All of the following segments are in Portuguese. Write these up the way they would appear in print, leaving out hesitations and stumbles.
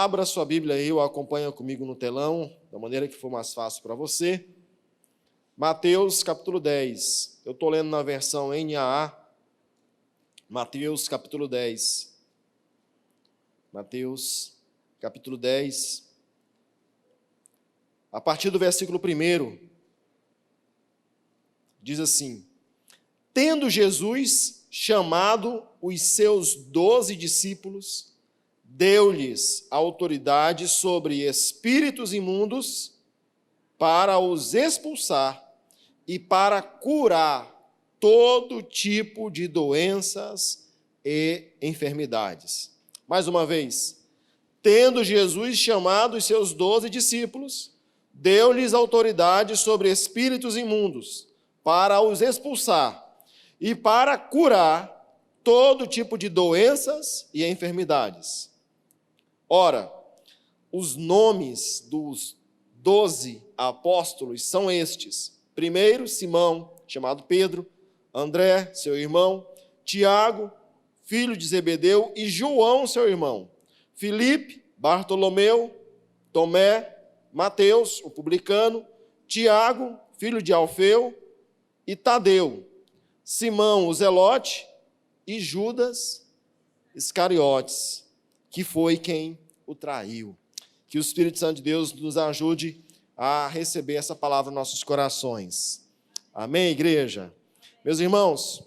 Abra sua Bíblia aí ou acompanha comigo no telão, da maneira que for mais fácil para você. Mateus capítulo 10. Eu estou lendo na versão NAA. Mateus capítulo 10. Mateus capítulo 10. A partir do versículo 1, diz assim: Tendo Jesus chamado os seus 12 discípulos, deu-lhes autoridade sobre espíritos imundos para os expulsar e para curar todo tipo de doenças e enfermidades. Mais uma vez, tendo Jesus chamado os seus 12 discípulos, deu-lhes autoridade sobre espíritos imundos para os expulsar e para curar todo tipo de doenças e enfermidades. Ora, os nomes dos 12 apóstolos são estes: primeiro, Simão, chamado Pedro, André, seu irmão, Tiago, filho de Zebedeu, e João, seu irmão, Filipe, Bartolomeu, Tomé, Mateus, o publicano, Tiago, filho de Alfeu, e Tadeu, Simão, o Zelote, e Judas Iscariotes, que foi quem o traiu. Que o Espírito Santo de Deus nos ajude a receber essa palavra nos nossos corações. Amém, igreja? Meus irmãos,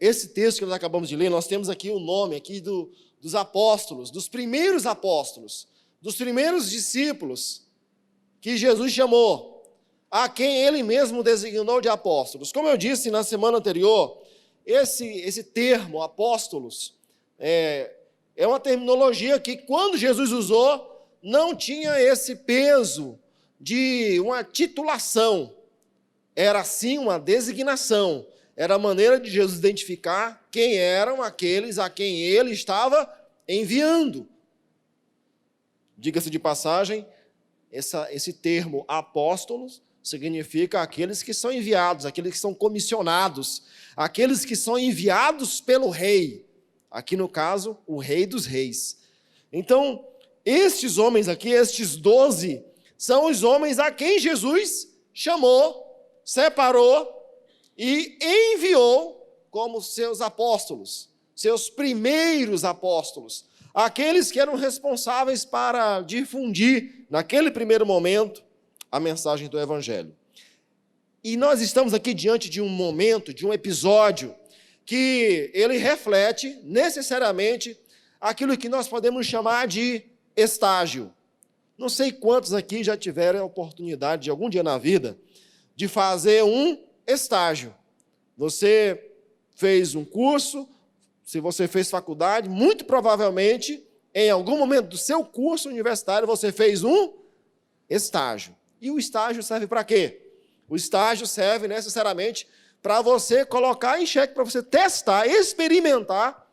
esse texto que nós acabamos de ler, nós temos aqui o nome aqui dos apóstolos, dos primeiros discípulos que Jesus chamou, a quem ele mesmo designou de apóstolos. Como eu disse na semana anterior, esse termo, apóstolos, é uma terminologia que, quando Jesus usou, não tinha esse peso de uma titulação. Era, sim, uma designação. Era a maneira de Jesus identificar quem eram aqueles a quem ele estava enviando. Diga-se de passagem, esse termo apóstolos significa aqueles que são enviados, aqueles que são comissionados, aqueles que são enviados pelo rei. Aqui, no caso, o Rei dos Reis. Então, estes homens aqui, estes 12, são os homens a quem Jesus chamou, separou e enviou como seus apóstolos, seus primeiros apóstolos, aqueles que eram responsáveis para difundir, naquele primeiro momento, a mensagem do Evangelho. E nós estamos aqui diante de um momento, de um episódio, que ele reflete necessariamente aquilo que nós podemos chamar de estágio. Não sei quantos aqui já tiveram a oportunidade de algum dia na vida de fazer um estágio. Você fez um curso, se você fez faculdade, muito provavelmente, em algum momento do seu curso universitário, você fez um estágio. E o estágio serve para quê? O estágio serve necessariamente para você colocar em xeque, para você testar, experimentar,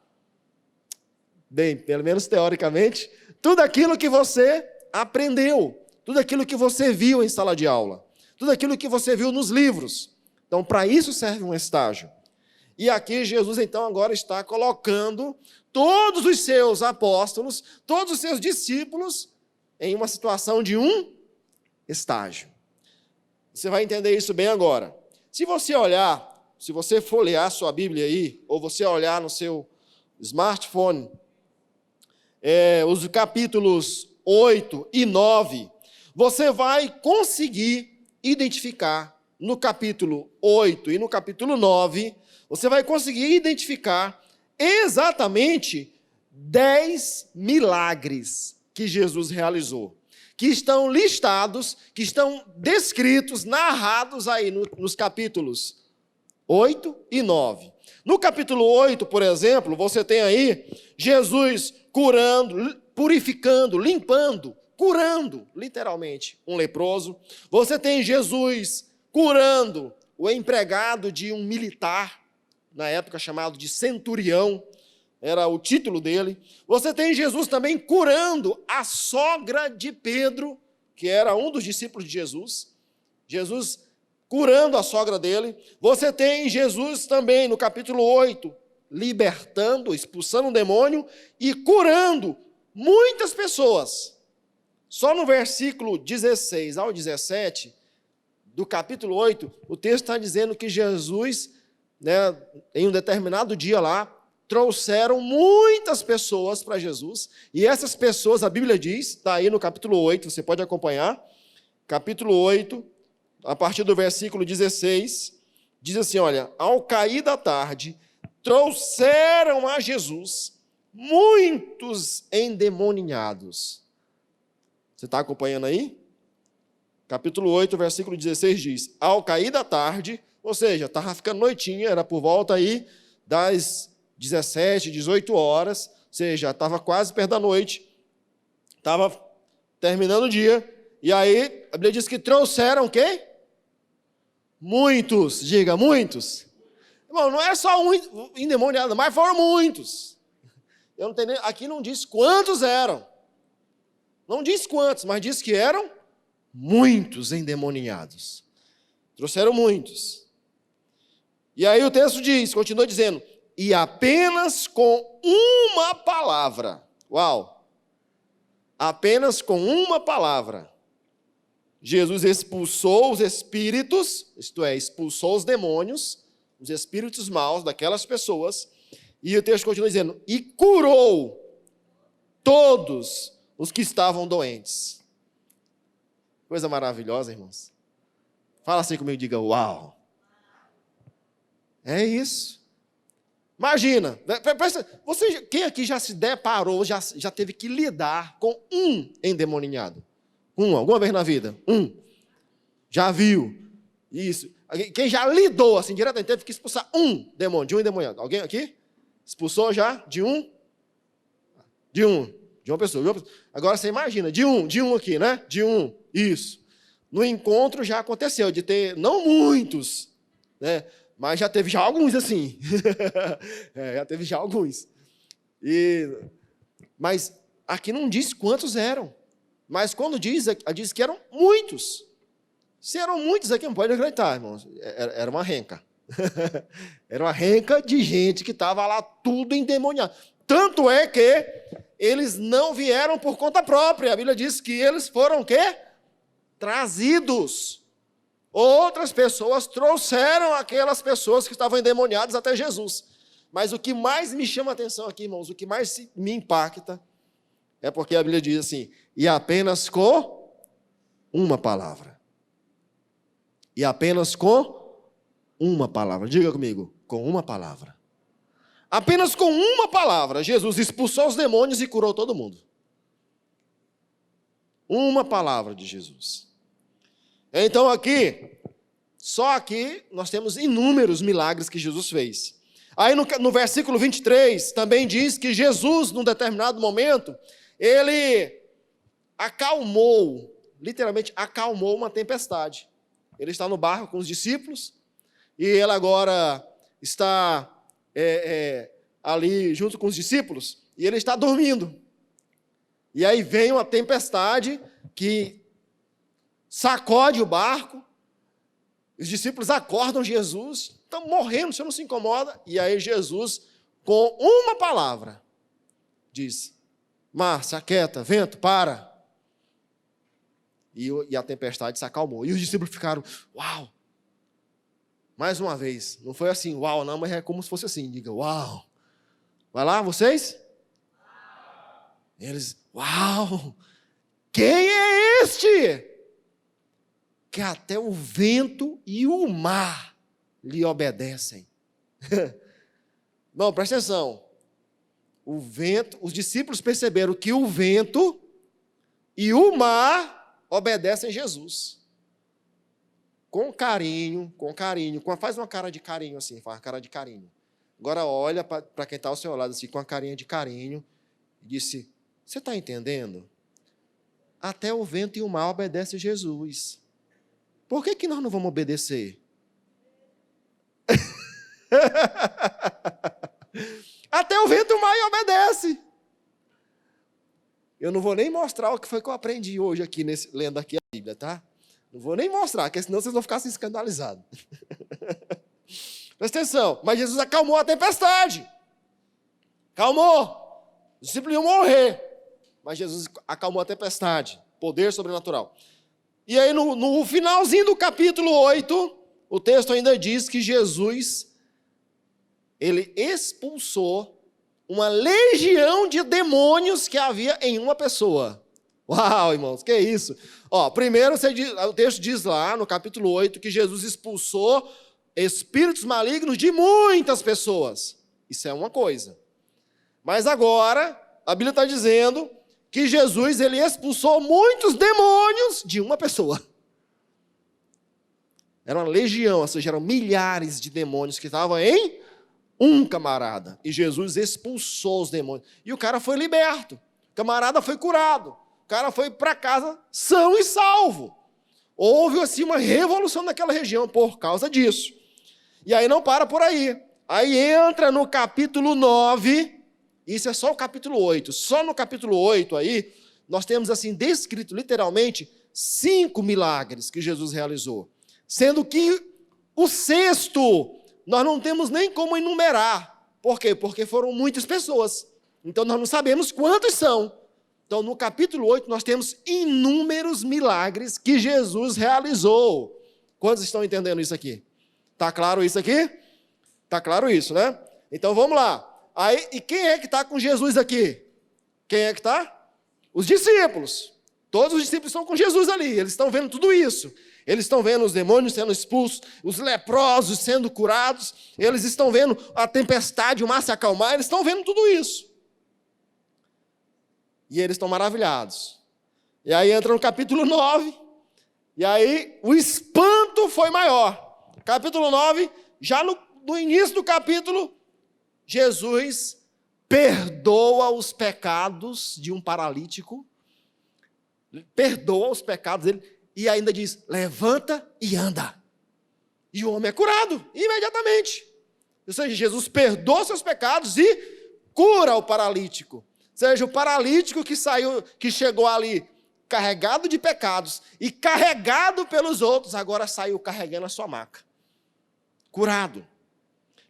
bem, pelo menos teoricamente, tudo aquilo que você aprendeu, tudo aquilo que você viu em sala de aula, tudo aquilo que você viu nos livros. Então, para isso serve um estágio. E aqui Jesus, então, agora está colocando todos os seus apóstolos, todos os seus discípulos, em uma situação de um estágio. Você vai entender isso bem agora. Se você folhear sua Bíblia aí, ou você olhar no seu smartphone, os capítulos 8 e 9, você vai conseguir identificar, no capítulo 8 e no capítulo 9, você vai conseguir identificar exatamente 10 milagres que Jesus realizou, que estão listados, que estão descritos, narrados aí nos capítulos 8 e 9. No capítulo 8, por exemplo, você tem aí Jesus curando, purificando, limpando, curando, literalmente, um leproso. Você tem Jesus curando o empregado de um militar, na época chamado de centurião, era o título dele. Você tem Jesus também curando a sogra de Pedro, que era um dos discípulos de Jesus. Jesus curando a sogra dele. Você tem Jesus também, no capítulo 8, libertando, expulsando um demônio e curando muitas pessoas. Só no versículo 16 ao 17 do capítulo 8, o texto está dizendo que Jesus, em um determinado dia lá, trouxeram muitas pessoas para Jesus, e essas pessoas, a Bíblia diz, está aí no capítulo 8, você pode acompanhar, capítulo 8, a partir do versículo 16, diz assim, olha, ao cair da tarde, trouxeram a Jesus muitos endemoniados. Você está acompanhando aí? Capítulo 8, versículo 16 diz, ao cair da tarde, ou seja, estava ficando noitinha, era por volta aí das 17, 18 horas, ou seja, estava quase perto da noite, estava terminando o dia, e aí a Bíblia diz que trouxeram o quê? Muitos, diga, muitos. Irmão, não é só um endemoniado, mas foram muitos. Eu não tenho, aqui não diz quantos eram. Não diz quantos, mas diz que eram muitos endemoniados. Trouxeram muitos. E aí o texto diz, continua dizendo, e apenas com uma palavra, uau, apenas com uma palavra, Jesus expulsou os espíritos, isto é, expulsou os demônios, os espíritos maus daquelas pessoas, e o texto continua dizendo, e curou todos os que estavam doentes. Coisa maravilhosa, irmãos. Fala assim comigo, diga, uau. É isso. Imagina, quem aqui já se deparou, já teve que lidar com um endemoniado? Alguma vez na vida? Já viu? Isso. Quem já lidou assim diretamente, teve que expulsar um demônio, de um endemoniado. Alguém aqui? Expulsou já de um? De uma pessoa. Agora você imagina, de um aqui, né? De um, isso. No encontro já aconteceu, de ter, não muitos, né? Mas já teve já alguns assim. Já teve já alguns. Mas aqui não diz quantos eram. Mas quando diz que eram muitos. Se eram muitos aqui, não pode acreditar, irmãos. Era uma renca. Era uma renca de gente que estava lá tudo endemoniado. Tanto é que eles não vieram por conta própria. A Bíblia diz que eles foram o quê? Trazidos. Outras pessoas trouxeram aquelas pessoas que estavam endemoniadas até Jesus. Mas o que mais me chama a atenção aqui, irmãos, o que mais me impacta, é porque a Bíblia diz assim, e apenas com uma palavra. E apenas com uma palavra. Diga comigo, com uma palavra. Apenas com uma palavra, Jesus expulsou os demônios e curou todo mundo. Uma palavra de Jesus. Então só aqui, nós temos inúmeros milagres que Jesus fez. Aí no versículo 23, também diz que Jesus, num determinado momento, ele literalmente acalmou uma tempestade. Ele está no barco com os discípulos, e ele agora está ali junto com os discípulos, e ele está dormindo. E aí vem uma tempestade que sacode o barco, os discípulos acordam Jesus, estão morrendo, você não se incomoda, e aí Jesus, com uma palavra, diz, mar, se aquieta, vento, para. E a tempestade se acalmou. E os discípulos ficaram, uau! Mais uma vez, não foi assim, uau, não, mas é como se fosse assim, diga, uau! Vai lá, vocês? Eles, uau! Quem é este? Que até o vento e o mar lhe obedecem. Não, presta atenção. O vento, os discípulos perceberam que o vento e o mar obedecem a Jesus. Com carinho, faz uma cara de carinho assim, faz uma cara de carinho. Agora olha para quem está ao seu lado assim, com uma carinha de carinho, e disse, você está entendendo? Até o vento e o mar obedecem a Jesus. Por que nós não vamos obedecer? Até o vento e o mar obedece. Eu não vou nem mostrar o que foi que eu aprendi hoje aqui, lendo aqui a Bíblia, tá? Não vou nem mostrar, porque senão vocês vão ficar assim escandalizados. Presta atenção, mas Jesus acalmou a tempestade. Calmou. Os discípulos iam morrer. Mas Jesus acalmou a tempestade. Poder sobrenatural. E aí, no finalzinho do capítulo 8, o texto ainda diz que Jesus, ele expulsou uma legião de demônios que havia em uma pessoa. Uau, irmãos, que isso? Primeiro o texto diz lá, no capítulo 8, que Jesus expulsou espíritos malignos de muitas pessoas. Isso é uma coisa. Mas agora, a Bíblia está dizendo que Jesus, ele expulsou muitos demônios de uma pessoa. Era uma legião, ou seja, eram milhares de demônios que estavam em um camarada. E Jesus expulsou os demônios. E o cara foi liberto. O camarada foi curado. O cara foi para casa são e salvo. Houve, assim, uma revolução naquela região por causa disso. E aí não para por aí. Aí entra no capítulo 9... Isso é só o capítulo 8. Só no capítulo 8 aí, nós temos assim descrito literalmente 5 milagres que Jesus realizou. Sendo que o sexto, nós não temos nem como enumerar. Por quê? Porque foram muitas pessoas. Então nós não sabemos quantos são. Então no capítulo 8 nós temos inúmeros milagres que Jesus realizou. Quantos estão entendendo isso aqui? Está claro isso aqui? Está claro isso, né? Então vamos lá. Aí, e quem é que está com Jesus aqui? Quem é que está? Os discípulos. Todos os discípulos estão com Jesus ali. Eles estão vendo tudo isso. Eles estão vendo os demônios sendo expulsos, os leprosos sendo curados. Eles estão vendo a tempestade, o mar se acalmar. Eles estão vendo tudo isso. E eles estão maravilhados. E aí entra no capítulo 9. E aí o espanto foi maior. Capítulo 9, já no início do capítulo, Jesus perdoa os pecados de um paralítico, perdoa os pecados dele e ainda diz, levanta e anda. E o homem é curado imediatamente. Ou seja, Jesus perdoa seus pecados e cura o paralítico. Ou seja, o paralítico que chegou ali carregado de pecados e carregado pelos outros, agora saiu carregando a sua maca. Curado.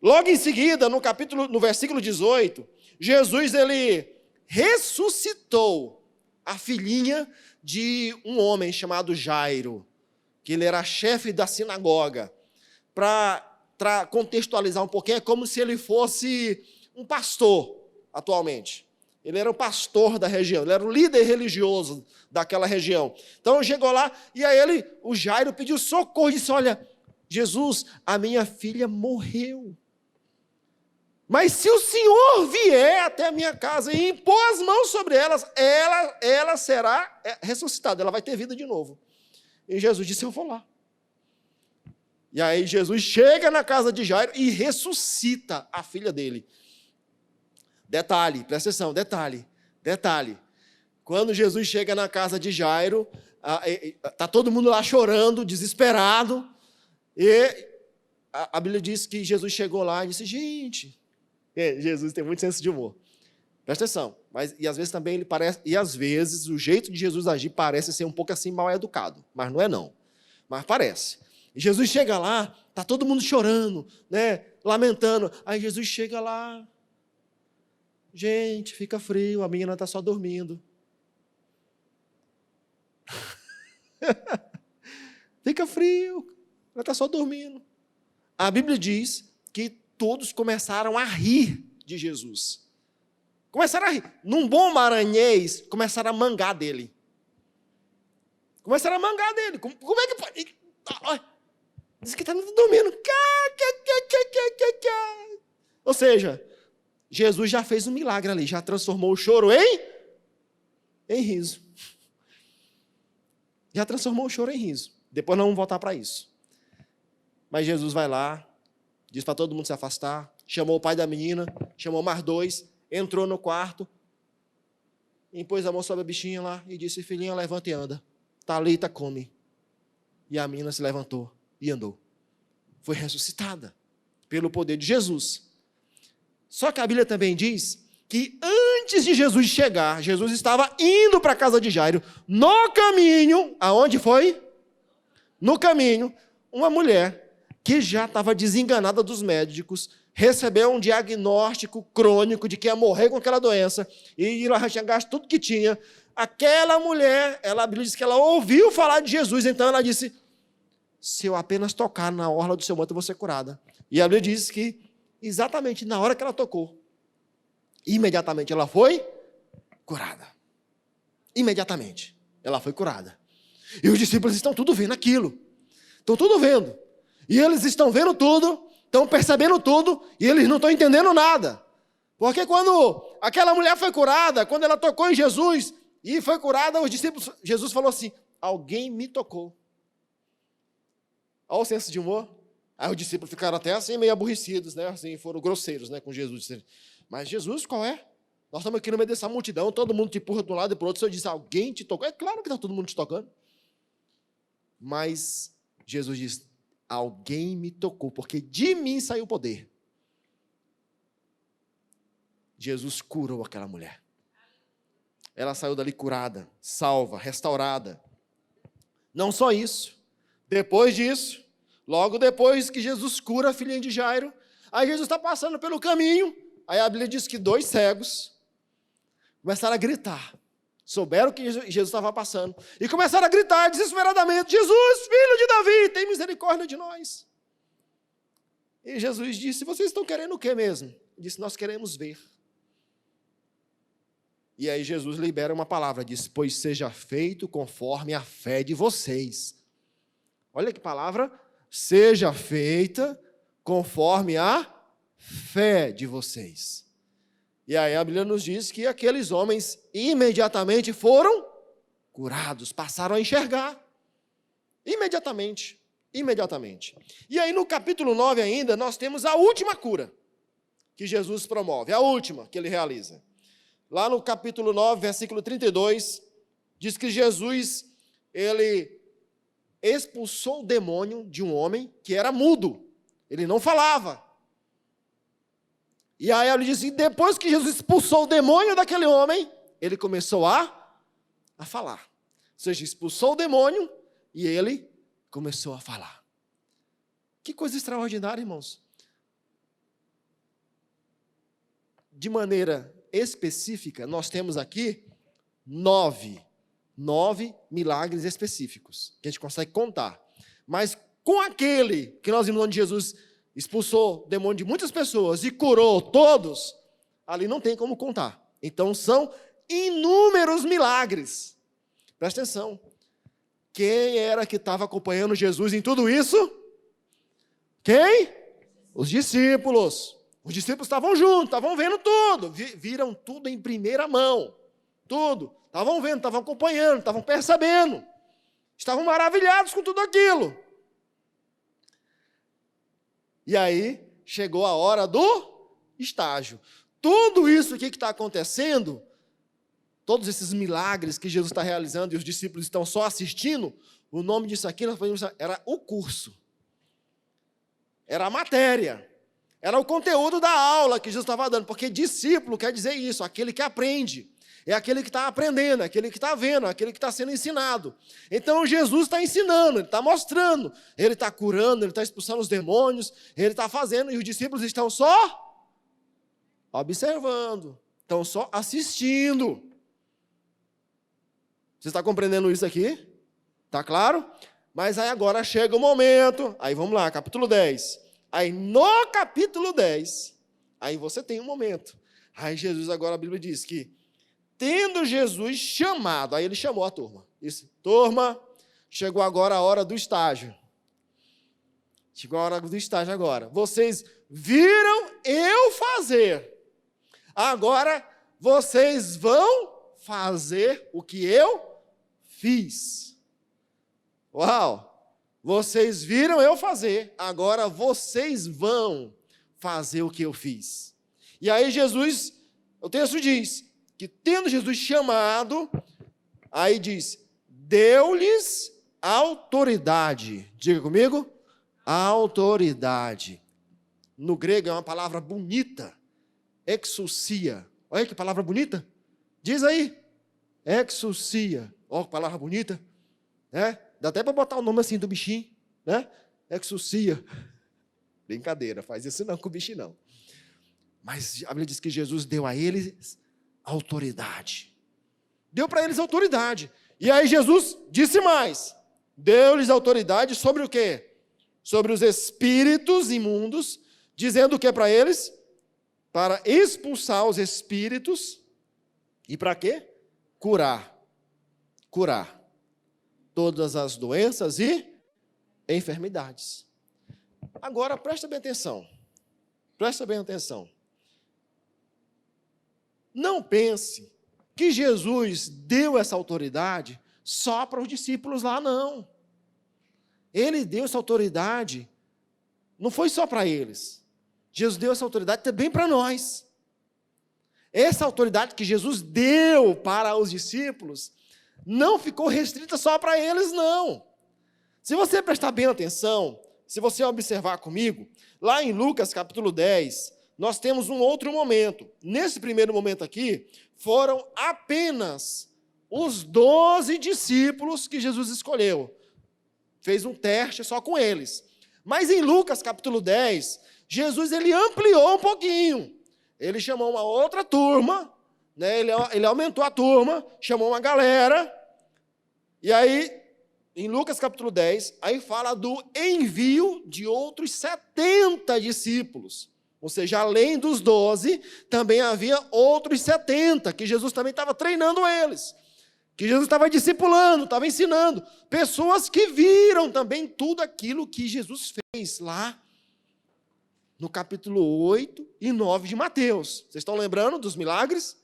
Logo em seguida, no versículo 18, Jesus, ele ressuscitou a filhinha de um homem chamado Jairo, que ele era chefe da sinagoga. Para contextualizar um pouquinho, é como se ele fosse um pastor atualmente. Ele era o pastor da região, ele era o líder religioso daquela região. Então, chegou lá, e aí o Jairo pediu socorro e disse, olha, Jesus, a minha filha morreu. Mas se o Senhor vier até a minha casa e impor as mãos sobre elas, ela será ressuscitada, ela vai ter vida de novo. E Jesus disse, eu vou lá. E aí Jesus chega na casa de Jairo e ressuscita a filha dele. Detalhe, presta atenção, detalhe. Quando Jesus chega na casa de Jairo, está todo mundo lá chorando, desesperado, e a Bíblia diz que Jesus chegou lá e disse, gente... Jesus tem muito senso de humor. Presta atenção. E às vezes também ele parece... E às vezes o jeito de Jesus agir parece ser um pouco assim mal educado. Mas não é não. Mas parece. E Jesus chega lá, está todo mundo chorando, né? Lamentando. Aí Jesus chega lá. Gente, fica frio, a menina está só dormindo. Fica frio, ela está só dormindo. A Bíblia diz que todos começaram a rir de Jesus. Começaram a rir. Num bom maranhês, começaram a mangar dele. Como é que pode? Diz que está dormindo. Ou seja, Jesus já fez um milagre ali, já transformou o choro em riso. Já transformou o choro em riso. Depois nós vamos voltar para isso. Mas Jesus vai lá, diz para todo mundo se afastar, chamou o pai da menina, chamou mais 2, entrou no quarto, impôs a mão sobre a bichinha lá e disse, filhinha, levanta e anda. Talita come. E a menina se levantou e andou. Foi ressuscitada pelo poder de Jesus. Só que a Bíblia também diz que antes de Jesus chegar, Jesus estava indo para a casa de Jairo. No caminho, aonde foi? No caminho, uma mulher que já estava desenganada dos médicos, recebeu um diagnóstico crônico de que ia morrer com aquela doença, e ela já tinha gasto tudo que tinha. Aquela mulher, a Bíblia diz que ela ouviu falar de Jesus, então ela disse, se eu apenas tocar na orla do seu manto, eu vou ser curada. E a Bíblia diz que, exatamente na hora que ela tocou, imediatamente ela foi curada. Imediatamente ela foi curada. E os discípulos estão tudo vendo aquilo. Estão tudo vendo. E eles estão vendo tudo, estão percebendo tudo, e eles não estão entendendo nada. Porque quando aquela mulher foi curada, quando ela tocou em Jesus e foi curada, os discípulos, Jesus falou assim, alguém me tocou. Olha o senso de humor. Aí os discípulos ficaram até assim meio aborrecidos, né? Assim, foram grosseiros, né, com Jesus. Mas Jesus, qual é? Nós estamos aqui no meio dessa multidão, todo mundo te empurra de um lado e para o outro, o Senhor diz, alguém te tocou? É claro que está todo mundo te tocando. Mas Jesus diz, alguém me tocou, porque de mim saiu o poder. Jesus curou aquela mulher. Ela saiu dali curada, salva, restaurada. Não só isso. Depois disso, logo depois que Jesus cura a filhinha de Jairo, aí Jesus está passando pelo caminho, aí a Bíblia diz que 2 cegos começaram a gritar. Souberam que Jesus estava passando. E começaram a gritar desesperadamente, Jesus, filho de Davi, tem misericórdia de nós. E Jesus disse, vocês estão querendo o que mesmo? Ele disse, nós queremos ver. E aí Jesus libera uma palavra, diz, pois seja feito conforme a fé de vocês. Olha que palavra, seja feita conforme a fé de vocês. E aí a Bíblia nos diz que aqueles homens imediatamente foram curados, passaram a enxergar. Imediatamente. E aí no capítulo 9 ainda, nós temos a última cura que Jesus promove, a última que ele realiza. Lá no capítulo 9, versículo 32, diz que Jesus, ele expulsou o demônio de um homem que era mudo. Ele não falava. E aí ele diz que depois que Jesus expulsou o demônio daquele homem, ele começou a falar. Ou seja, expulsou o demônio e ele começou a falar. Que coisa extraordinária, irmãos. De maneira específica, nós temos aqui 9 milagres específicos, que a gente consegue contar. Mas com aquele que nós vimos onde Jesus expulsou o demônio de muitas pessoas e curou todos, ali não tem como contar. Então são inúmeros milagres. Presta atenção. Quem era que estava acompanhando Jesus em tudo isso? Quem? Os discípulos. Os discípulos estavam juntos, estavam vendo tudo, viram tudo em primeira mão. Tudo. Estavam vendo, estavam acompanhando, estavam percebendo. Estavam maravilhados com tudo aquilo. E aí, chegou a hora do estágio. Tudo isso aqui que está acontecendo, todos esses milagres que Jesus está realizando e os discípulos estão só assistindo, o nome disso aqui era o curso. Era a matéria. Era o conteúdo da aula que Jesus estava dando. Porque discípulo quer dizer isso, aquele que aprende. É aquele que está aprendendo, é aquele que está vendo, é aquele que está sendo ensinado. Então Jesus está ensinando, ele está mostrando, ele está curando, ele está expulsando os demônios, ele está fazendo, e os discípulos estão só observando, estão só assistindo. Você está compreendendo isso aqui? Está claro? Mas aí agora chega o momento, aí vamos lá, capítulo 10. Aí no capítulo 10, aí você tem um momento. Aí Jesus agora, a Bíblia diz que tendo Jesus chamado, aí ele chamou a turma. Disse, turma, chegou agora a hora do estágio. Chegou a hora do estágio agora. Vocês viram eu fazer. Agora, vocês vão fazer o que eu fiz. Uau! Vocês viram eu fazer. Agora, vocês vão fazer o que eu fiz. E aí Jesus, o texto diz, que tendo Jesus chamado, aí diz, deu-lhes autoridade. Diga comigo, autoridade. No grego é uma palavra bonita, exousia. Olha que palavra bonita. Diz aí, exousia. Olha que palavra bonita. Dá até para botar o nome assim do bichinho, né? Exousia. Brincadeira, faz isso não com o bicho não. Mas a Bíblia diz que Jesus deu a eles autoridade. Deu para eles autoridade. E aí Jesus disse mais. Deu-lhes autoridade sobre o quê? Sobre os espíritos imundos, dizendo o que para eles? Para expulsar os espíritos e para quê? Curar todas as doenças e enfermidades. Agora, presta bem atenção. Não pense que Jesus deu essa autoridade só para os discípulos lá, não. Ele deu essa autoridade, não foi só para eles. Jesus deu essa autoridade também para nós. Essa autoridade que Jesus deu para os discípulos não ficou restrita só para eles, não. Se você prestar bem atenção, se você observar comigo, lá em Lucas capítulo 10, nós temos um outro momento. Nesse primeiro momento aqui, foram apenas os 12 discípulos que Jesus escolheu. Fez um teste só com eles. Mas em Lucas capítulo 10, Jesus ele ampliou um pouquinho. Ele chamou uma outra turma, né? Ele aumentou a turma, chamou uma galera. E aí, em Lucas capítulo 10, aí fala do envio de outros 70 discípulos. Ou seja, além dos 12, também havia outros 70, que Jesus também estava treinando eles. Que Jesus estava discipulando, estava ensinando. Pessoas que viram também tudo aquilo que Jesus fez lá no capítulo 8 e 9 de Mateus. Vocês estão lembrando dos milagres?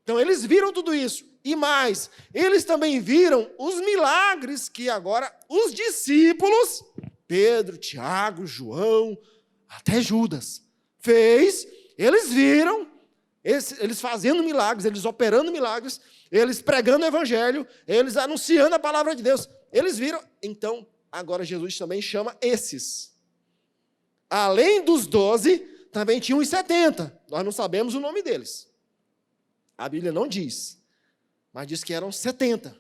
Então, eles viram tudo isso. E mais, eles também viram os milagres que agora os discípulos, Pedro, Tiago, João, até Judas, fez. Eles viram, eles fazendo milagres, eles operando milagres, eles pregando o evangelho, eles anunciando a palavra de Deus. Eles viram. Então, agora Jesus também chama esses. Além dos 12, também tinha uns 70. Nós não sabemos o nome deles. A Bíblia não diz, mas diz que eram 70.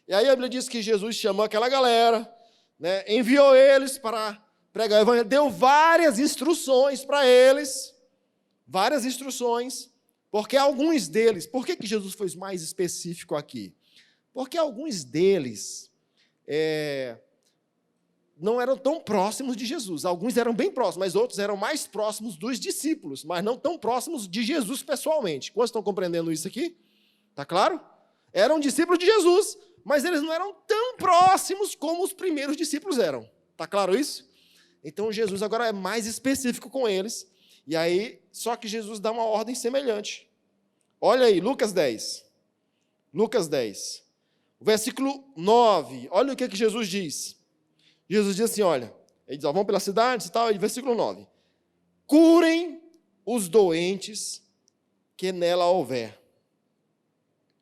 E aí a Bíblia diz que Jesus chamou aquela galera, né, enviou eles para pregar o evangelho, deu várias instruções para eles, porque alguns deles, por que Jesus foi mais específico aqui? Porque alguns deles não eram tão próximos de Jesus. Alguns eram bem próximos, mas outros eram mais próximos dos discípulos, mas não tão próximos de Jesus pessoalmente. Quantos estão compreendendo isso aqui? Está claro? Eram discípulos de Jesus, mas eles não eram tão próximos como os primeiros discípulos eram. Está claro isso? Então Jesus agora é mais específico com eles, e aí, só que Jesus dá uma ordem semelhante. Olha aí, Lucas 10. Lucas 10. Versículo 9. Olha o que Jesus diz. Jesus diz assim, olha, ele diz, vão pelas cidades e tal, e versículo 9. Curem os doentes que nela houver,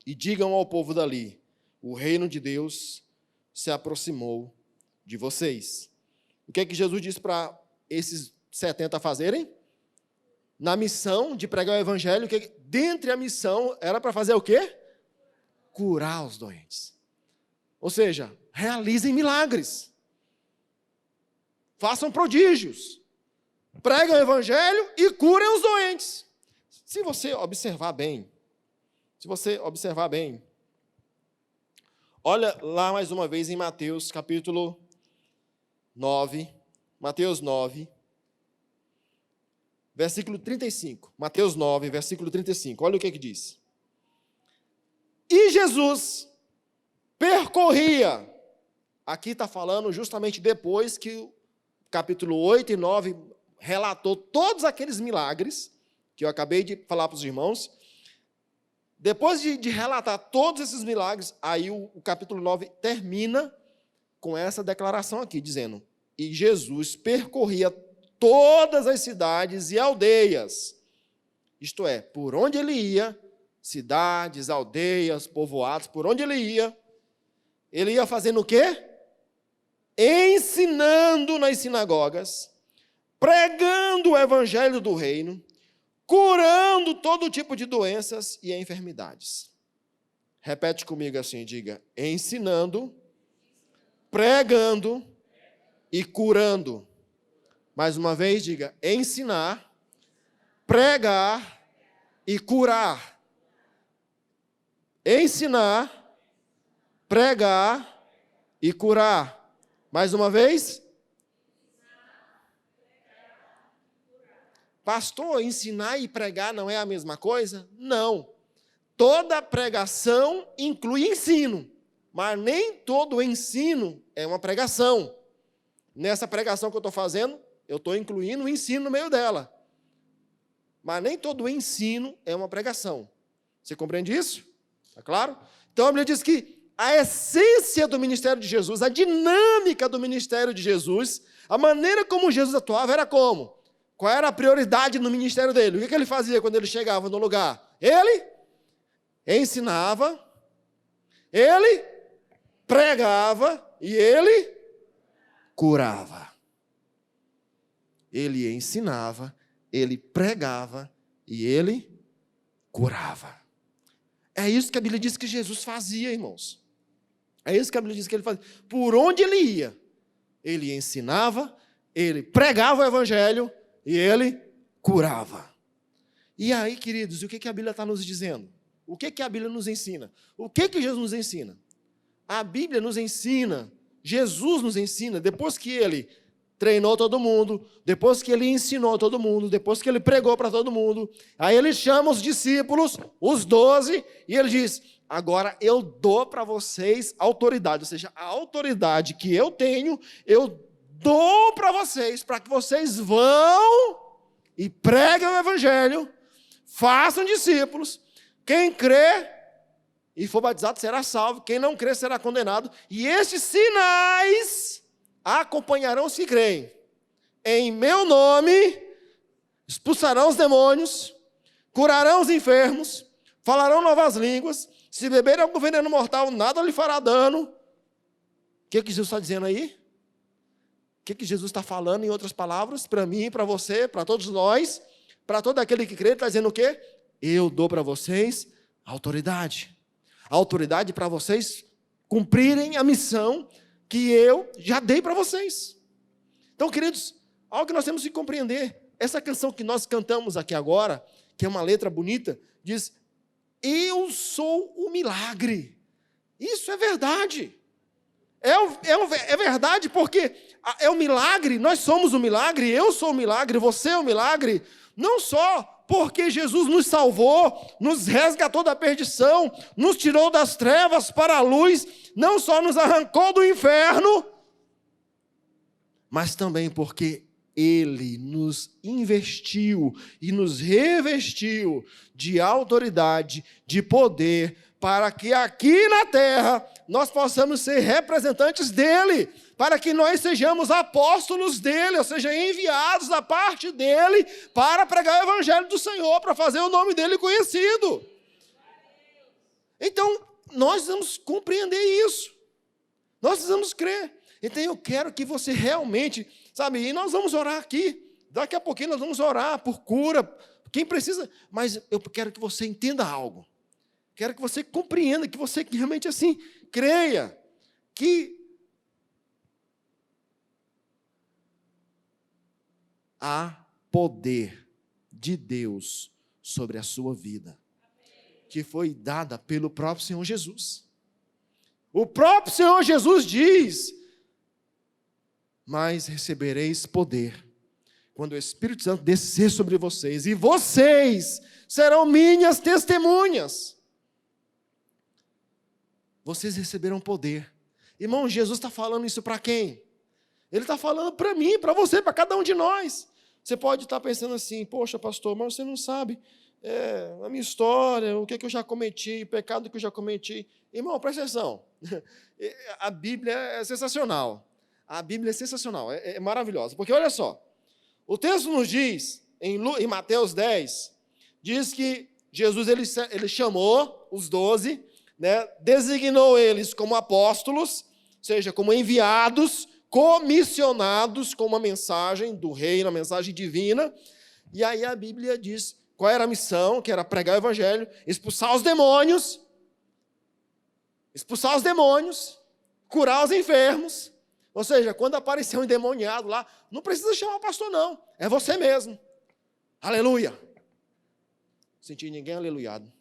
e digam ao povo dali, o reino de Deus se aproximou de vocês. O que é que Jesus disse para esses 70 fazerem? Na missão de pregar o evangelho, dentre a missão, era para fazer o quê? Curar os doentes. Ou seja, realizem milagres. Façam prodígios. Pregam o evangelho e curem os doentes. Se você observar bem, olha lá mais uma vez em Mateus capítulo 9, Mateus 9, versículo 35. Mateus 9, versículo 35. Olha o que diz. E Jesus percorria, aqui está falando justamente depois que o capítulo 8 e 9 relatou todos aqueles milagres que eu acabei de falar para os irmãos. Depois de relatar todos esses milagres, aí o capítulo 9 termina com essa declaração aqui, dizendo, e Jesus percorria todas as cidades e aldeias, isto é, por onde ele ia, cidades, aldeias, povoados, por onde ele ia fazendo o quê? Ensinando nas sinagogas, pregando o evangelho do reino, curando todo tipo de doenças e enfermidades. Repete comigo assim, diga, ensinando, pregando e curando. Mais uma vez, diga: ensinar, pregar e curar. Ensinar, pregar e curar. Mais uma vez. Pastor, ensinar e pregar não é a mesma coisa? Não. Toda pregação inclui ensino, mas nem todo ensino é uma pregação. Nessa pregação que eu estou fazendo, eu estou incluindo o ensino no meio dela. Mas nem todo ensino é uma pregação. Você compreende isso? Está claro? Então a Bíblia diz que a essência do ministério de Jesus, a dinâmica do ministério de Jesus, a maneira como Jesus atuava era como? Qual era a prioridade no ministério dele? O que ele fazia quando ele chegava no lugar? Ele ensinava, ele pregava e ele curava. Ele ensinava, ele pregava e ele curava. É isso que a Bíblia diz que Jesus fazia, irmãos. É isso que a Bíblia diz que ele fazia. Por onde ele ia, ele ensinava, ele pregava o evangelho e ele curava. E aí, queridos, o que a Bíblia está nos dizendo? O que a Bíblia nos ensina? O que Jesus nos ensina? A Bíblia nos ensina, Jesus nos ensina, depois que ele treinou todo mundo, depois que ele ensinou todo mundo, depois que ele pregou para todo mundo, aí ele chama os discípulos, os 12, e ele diz: agora eu dou para vocês autoridade, ou seja, a autoridade que eu tenho, eu dou para vocês, para que vocês vão e preguem o evangelho, façam discípulos. Quem crê e for batizado será salvo, quem não crê será condenado, e estes sinais acompanharão os que creem. Em meu nome expulsarão os demônios, curarão os enfermos, falarão novas línguas, se beberem algum veneno mortal, nada lhe fará dano. O que Jesus está dizendo aí? O que Jesus está falando, em outras palavras, para mim, para você, para todos nós, para todo aquele que crê? Ele está dizendo o quê? Eu dou para vocês autoridade. Autoridade para vocês cumprirem a missão que eu já dei para vocês. Então, queridos, algo que nós temos que compreender, essa canção que nós cantamos aqui agora, que é uma letra bonita, diz: eu sou o milagre. Isso é verdade. É verdade, porque é um milagre, nós somos um milagre, eu sou um milagre, você é um milagre, não só porque Jesus nos salvou, nos resgatou da perdição, nos tirou das trevas para a luz, não só nos arrancou do inferno, mas também porque Ele nos investiu e nos revestiu de autoridade, de poder, para que aqui na terra nós possamos ser representantes dEle, para que nós sejamos apóstolos dEle, ou seja, enviados da parte dEle para pregar o evangelho do Senhor, para fazer o nome dEle conhecido. Então, nós precisamos compreender isso, nós precisamos crer. Então, eu quero que você realmente, sabe, e nós vamos orar aqui, daqui a pouquinho nós vamos orar por cura, quem precisa, mas eu quero que você entenda algo. Quero que você compreenda, que você realmente assim creia que há poder de Deus sobre a sua vida, que foi dada pelo próprio Senhor Jesus. O próprio Senhor Jesus diz: mas recebereis poder quando o Espírito Santo descer sobre vocês, e vocês serão minhas testemunhas. Vocês receberão poder. Irmão, Jesus está falando isso para quem? Ele está falando para mim, para você, para cada um de nós. Você pode estar pensando assim: poxa, pastor, mas você não sabe a minha história, o que eu já cometi, o pecado que eu já cometi. Irmão, presta atenção. A Bíblia é sensacional. A Bíblia é sensacional, é maravilhosa. Porque olha só, o texto nos diz, em Mateus 10, diz que Jesus ele chamou os 12, né, designou eles como apóstolos, ou seja, como enviados, comissionados com uma mensagem do reino, uma mensagem divina. E aí a Bíblia diz qual era a missão, que era pregar o evangelho, expulsar os demônios, curar os enfermos, Ou seja, quando aparecer um endemoniado lá, não precisa chamar o pastor, não. É você mesmo. Aleluia. Não senti ninguém aleluiado.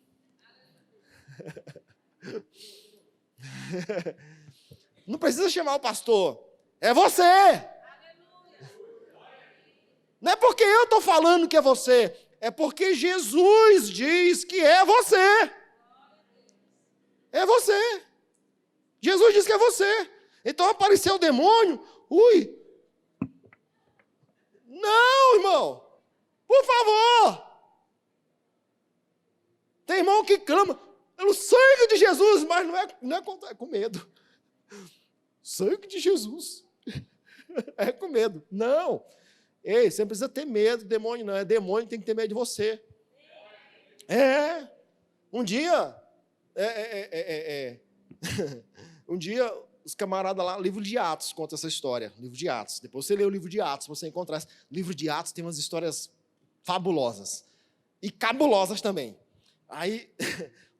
Não precisa chamar o pastor. É você. Não é porque eu estou falando que é você. É porque Jesus diz que é você. É você. Jesus diz que é você. Então apareceu o demônio. Ui. Não, irmão. Por favor. Tem irmão que clama pelo sangue de Jesus, mas não é com medo. Sangue de Jesus. É com medo. Não. Ei, você não precisa ter medo do demônio, não. É demônio que tem que ter medo de você. Um dia... Um dia, os camaradas lá, livro de Atos, conta essa história. Livro de Atos. Depois você lê o livro de Atos, você encontrar. Livro de Atos tem umas histórias fabulosas. E cabulosas também. Aí,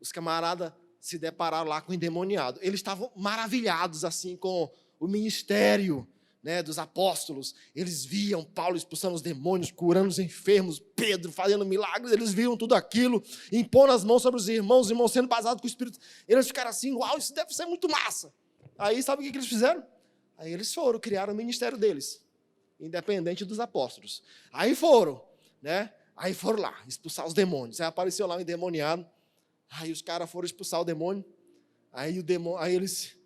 os camaradas se depararam lá com o endemoniado. Eles estavam maravilhados, assim, com o ministério, né, dos apóstolos. Eles viam Paulo expulsando os demônios, curando os enfermos, Pedro fazendo milagres. Eles viam tudo aquilo, impondo as mãos sobre os irmãos sendo batizados com o Espírito. Eles ficaram assim, uau, isso deve ser muito massa. Aí, sabe o que eles fizeram? Aí eles criaram o ministério deles, independente dos apóstolos. Aí foram lá, expulsar os demônios. Aí apareceu lá um endemoniado. Aí os caras foram expulsar o demônio. Aí eles...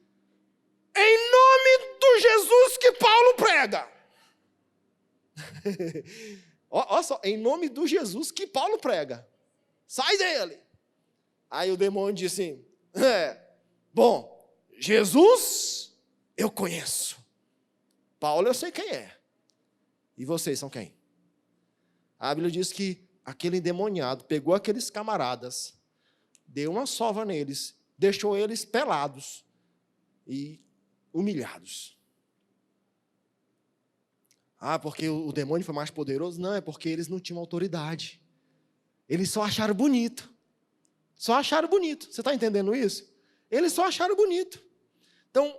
Em nome do Jesus que Paulo prega. Olha só, em nome do Jesus que Paulo prega. Sai dele. Aí o demônio disse assim, bom, Jesus eu conheço. Paulo eu sei quem é. E vocês são quem? A Bíblia diz que aquele endemoniado pegou aqueles camaradas, deu uma sova neles, deixou eles pelados e humilhados. Porque o demônio foi mais poderoso? Não, é porque eles não tinham autoridade. Eles só acharam bonito. Só acharam bonito. Você está entendendo isso? Eles só acharam bonito. Então,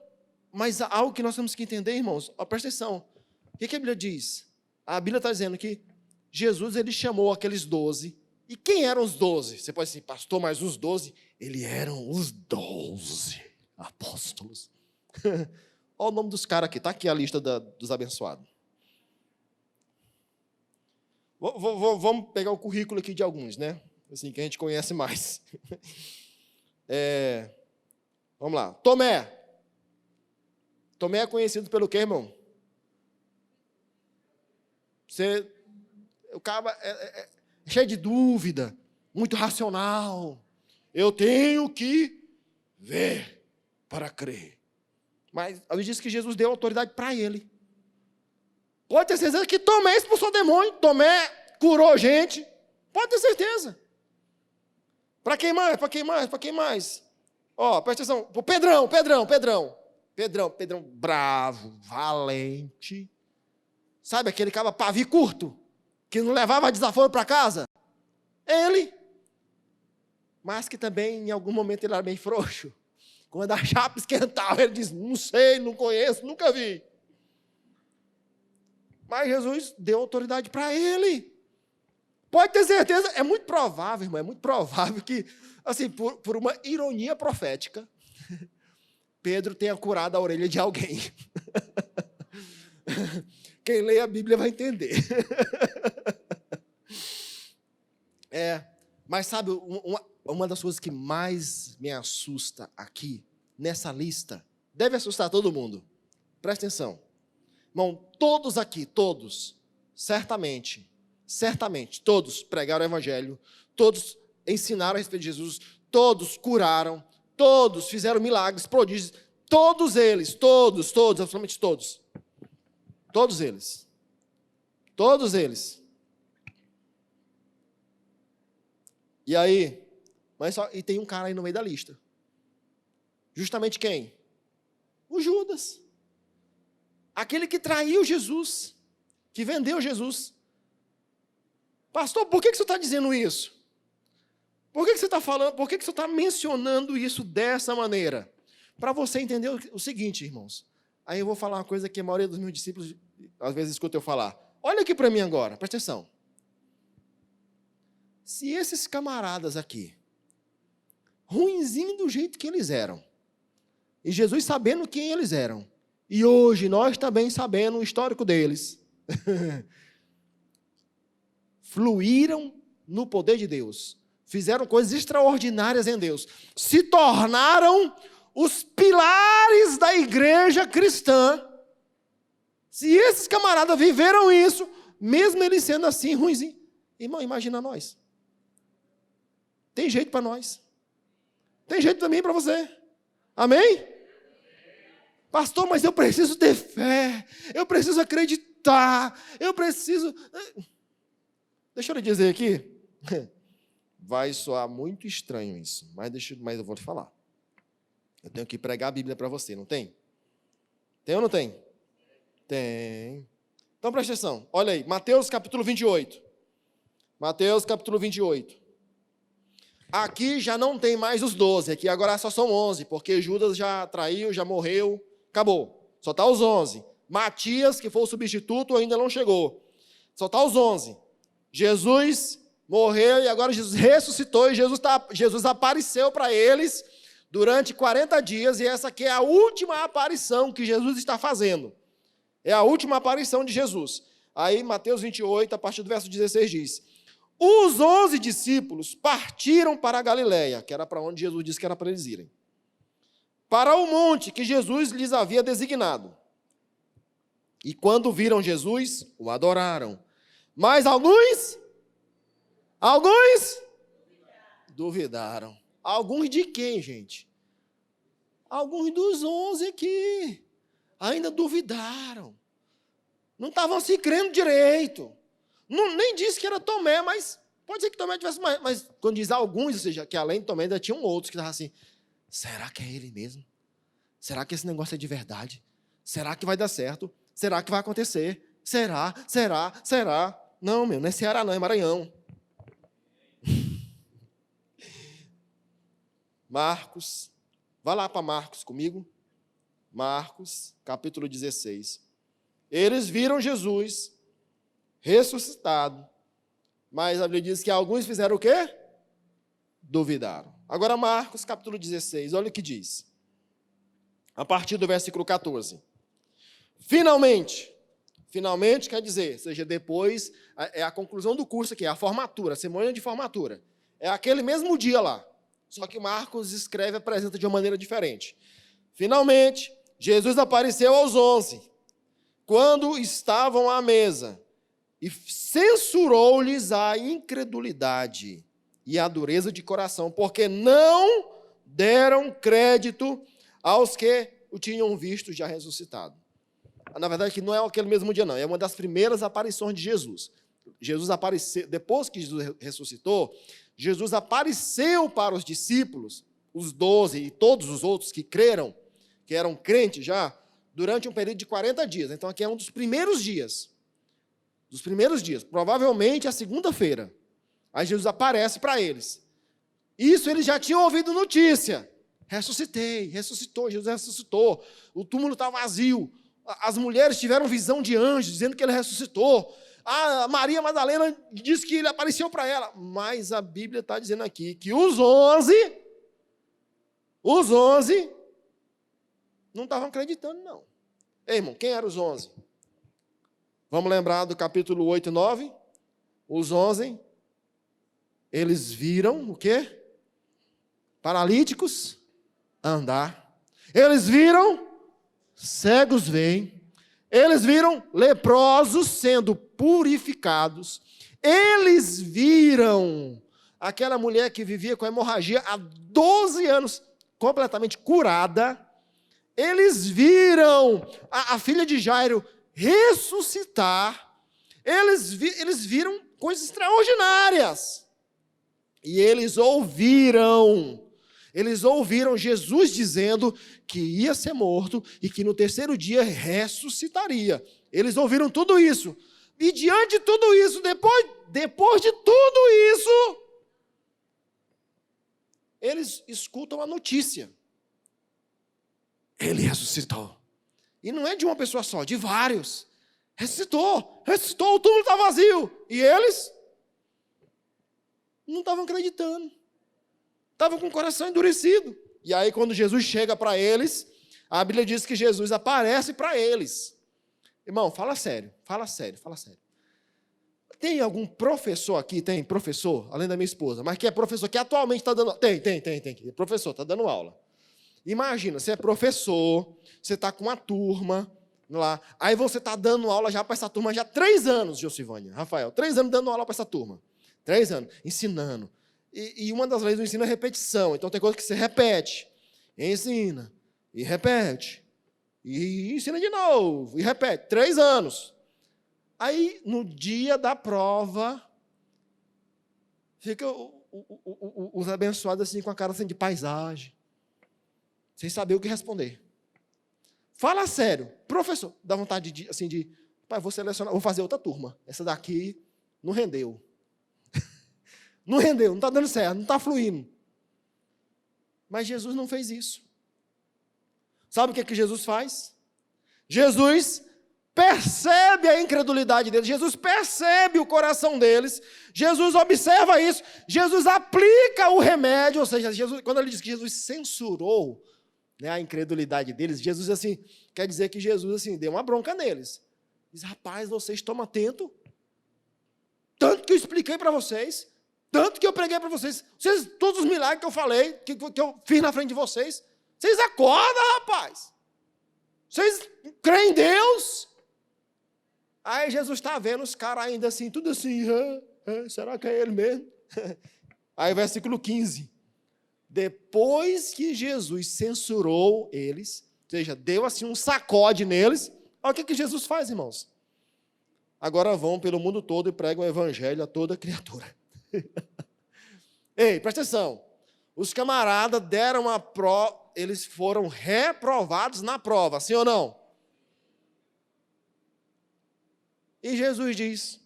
mas há algo que nós temos que entender, irmãos. Presta atenção. O que a Bíblia diz? A Bíblia está dizendo que Jesus, ele chamou aqueles 12. E quem eram os 12? Você pode dizer, pastor, mas os 12? Eles eram os 12 apóstolos. Olha o nome dos caras aqui. Está aqui a lista dos abençoados. Vamos pegar o currículo aqui de alguns, né? Assim, que a gente conhece mais. Vamos lá. Tomé. Tomé é conhecido pelo quê, irmão? O cara é cheio de dúvida, muito racional. Eu tenho que ver para crer. Mas a Bíblia diz que Jesus deu autoridade para ele. Pode ter certeza que Tomé expulsou demônio, Tomé curou gente. Pode ter certeza. Para quem mais? Para quem mais? Para quem mais? Presta atenção. Pedrão, bravo, valente. Sabe aquele cara pavio curto, que não levava desaforo para casa? Ele. Mas que também, em algum momento, ele era bem frouxo. Quando a chapa esquentava, ele diz, não sei, não conheço, nunca vi. Mas Jesus deu autoridade para ele. Pode ter certeza, é muito provável, irmão, é muito provável que, assim, por uma ironia profética, Pedro tenha curado a orelha de alguém. Quem lê a Bíblia vai entender. Mas sabe, uma das coisas que mais me assusta aqui, nessa lista, deve assustar todo mundo. Presta atenção. Irmão, todos aqui, todos, certamente, todos pregaram o Evangelho, todos ensinaram a respeito de Jesus, todos curaram, todos fizeram milagres, prodígios, todos eles, absolutamente todos. Todos eles. E aí, e tem um cara aí no meio da lista. Justamente quem? O Judas. Aquele que traiu Jesus, que vendeu Jesus. Pastor, por que você está dizendo isso? Por que você está falando, por que você está mencionando isso dessa maneira? Para você entender o seguinte, irmãos. Aí eu vou falar uma coisa que a maioria dos meus discípulos, às vezes, escuta eu falar. Olha aqui para mim agora, presta atenção. Se esses camaradas aqui, ruinzinho do jeito que eles eram, e Jesus sabendo quem eles eram, e hoje nós também sabendo o histórico deles, fluíram no poder de Deus, fizeram coisas extraordinárias em Deus, se tornaram os pilares da igreja cristã. Se esses camaradas viveram isso, mesmo eles sendo assim ruinzinho, irmão, imagina nós. Tem jeito para nós. Tem jeito também para você. Amém? Pastor, mas eu preciso ter fé. Eu preciso acreditar. Eu preciso... Deixa eu lhe dizer aqui. Vai soar muito estranho isso. Mas eu vou te falar. Eu tenho que pregar a Bíblia para você, não tem? Tem ou não tem? Tem. Então presta atenção. Olha aí. Mateus capítulo 28. Mateus capítulo 28. Aqui já não tem mais os 12, aqui agora só são 11, porque Judas já traiu, já morreu, acabou. Só está os 11. Matias, que foi o substituto, ainda não chegou. Só está os 11. Jesus morreu e agora Jesus ressuscitou e Jesus apareceu para eles durante 40 dias e essa aqui é a última aparição que Jesus está fazendo. É a última aparição de Jesus. Aí Mateus 28, a partir do verso 16 diz: os 11 discípulos partiram para a Galileia, que era para onde Jesus disse que era para eles irem, para o monte que Jesus lhes havia designado. E quando viram Jesus, o adoraram. Mas alguns duvidaram. Alguns de quem, gente? Alguns dos 11 aqui. Ainda duvidaram. Não estavam se crendo direito. Não, nem disse que era Tomé, mas pode ser que Tomé tivesse mais. Mas quando diz alguns, ou seja, que além de Tomé ainda tinham outros que estavam assim, será que é ele mesmo? Será que esse negócio é de verdade? Será que vai dar certo? Será que vai acontecer? Será? Não, meu, não é Ceará não, é Maranhão. Marcos, vá lá para Marcos comigo. Marcos, capítulo 16. Eles viram Jesus ressuscitado, mas a Bíblia diz que alguns fizeram o quê? Duvidaram. Agora Marcos, capítulo 16, olha o que diz. A partir do versículo 14. Finalmente quer dizer, ou seja, depois, é a conclusão do curso aqui, é a formatura, a cerimônia de formatura. É aquele mesmo dia lá, só que Marcos escreve e apresenta de uma maneira diferente. Finalmente, Jesus apareceu aos 11, quando estavam à mesa, e censurou-lhes a incredulidade e a dureza de coração, porque não deram crédito aos que o tinham visto já ressuscitado. Na verdade, que não é aquele mesmo dia, não. É uma das primeiras aparições de Jesus. Jesus apareceu, depois que Jesus ressuscitou, Jesus apareceu para os discípulos, os 12 e todos os outros que creram, que eram crentes já, durante um período de 40 dias. Então, aqui é um dos primeiros dias. Provavelmente a segunda-feira. Aí Jesus aparece para eles. Isso eles já tinham ouvido notícia. Ressuscitou, Jesus ressuscitou. O túmulo está vazio. As mulheres tiveram visão de anjos, dizendo que ele ressuscitou. A Maria Madalena disse que ele apareceu para ela. Mas a Bíblia está dizendo aqui que os 11 não estavam acreditando, não. Ei, irmão, quem eram os 11? Vamos lembrar do capítulo 8 e 9? Os 11, eles viram o quê? Paralíticos andar. Eles viram cegos veem. Eles viram leprosos sendo purificados. Eles viram aquela mulher que vivia com hemorragia há 12 anos, completamente curada. Eles viram a filha de Jairo ressuscitar. Eles viram coisas extraordinárias. E eles ouviram Jesus dizendo que ia ser morto e que no terceiro dia ressuscitaria. Eles ouviram tudo isso. E diante de tudo isso, depois de tudo isso, eles escutam a notícia. Ele ressuscitou. E não é de uma pessoa só, de vários. Ressuscitou, o túmulo está vazio. E eles não estavam acreditando. Estavam com o coração endurecido. E aí quando Jesus chega para eles, a Bíblia diz que Jesus aparece para eles. Irmão, fala sério. Tem algum professor aqui, tem professor, além da minha esposa, mas que é professor, que atualmente está dando... Tem. Professor, está dando aula. Imagina, você é professor, você está com uma turma lá, aí você está dando aula já para essa turma já há 3 anos, Josivânia, Rafael, 3 anos dando aula para essa turma. 3 anos, ensinando. E uma das leis do ensino é repetição, então tem coisa que você repete, ensina, e repete, e ensina de novo, e repete, 3 anos. Aí, no dia da prova, fica os abençoados assim, com a cara assim, de paisagem, sem saber o que responder. Fala sério, professor, dá vontade pai, vou selecionar, vou fazer outra turma. Essa daqui não rendeu. Não rendeu, não está dando certo, não está fluindo. Mas Jesus não fez isso. Sabe o que Jesus faz? Jesus percebe a incredulidade deles, Jesus percebe o coração deles, Jesus observa isso, Jesus aplica o remédio, ou seja, Jesus, quando ele diz que Jesus censurou, né, a incredulidade deles, Jesus assim, quer dizer que Jesus assim, deu uma bronca neles. Diz, rapaz, vocês estão atentos, tanto que eu expliquei para vocês, tanto que eu preguei para vocês, todos os milagres que eu falei, que eu fiz na frente de vocês acordam, rapaz, vocês creem em Deus? Aí Jesus está vendo os caras ainda assim, tudo assim, será que é ele mesmo? Aí versículo 15, depois que Jesus censurou eles, ou seja, deu assim um sacode neles, olha o que Jesus faz, irmãos. Agora vão pelo mundo todo e pregam o evangelho a toda criatura. Ei, presta atenção, os camaradas deram a prova, eles foram reprovados na prova, sim ou não? E Jesus diz,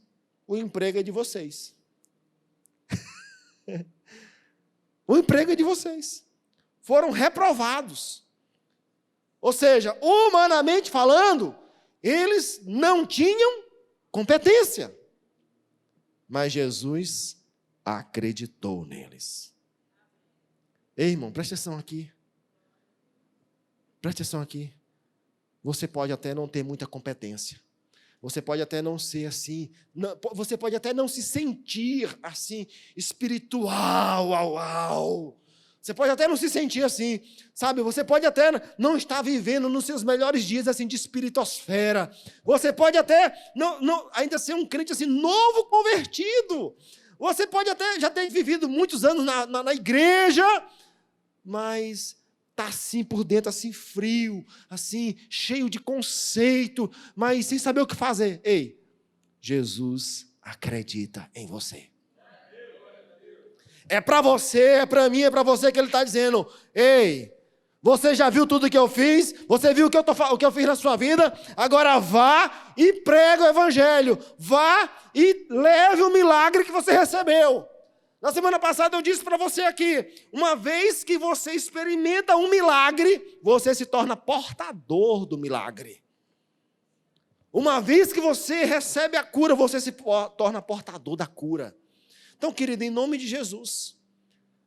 o emprego é de vocês. O emprego é de vocês. Foram reprovados. Ou seja, humanamente falando, eles não tinham competência. Mas Jesus acreditou neles. Ei, irmão, presta atenção aqui. Presta atenção aqui. Você pode até não ter muita competência. Você pode até não ser assim, você pode até não se sentir assim, espiritual, uau. Você pode até não se sentir assim, sabe? Você pode até não estar vivendo nos seus melhores dias assim de espiritosfera. Você pode até ainda ser um crente assim, novo convertido. Você pode até já ter vivido muitos anos na igreja, mas está assim por dentro, assim frio, assim cheio de conceito, mas sem saber o que fazer. Ei, Jesus acredita em você. É para você, é para mim, é para você que ele está dizendo. Ei, você já viu tudo que eu fiz? Você viu o que eu fiz na sua vida? Agora vá e prega o evangelho. Vá e leve o milagre que você recebeu. Na semana passada eu disse para você aqui, uma vez que você experimenta um milagre, você se torna portador do milagre. Uma vez que você recebe a cura, você se torna portador da cura. Então, querido, em nome de Jesus,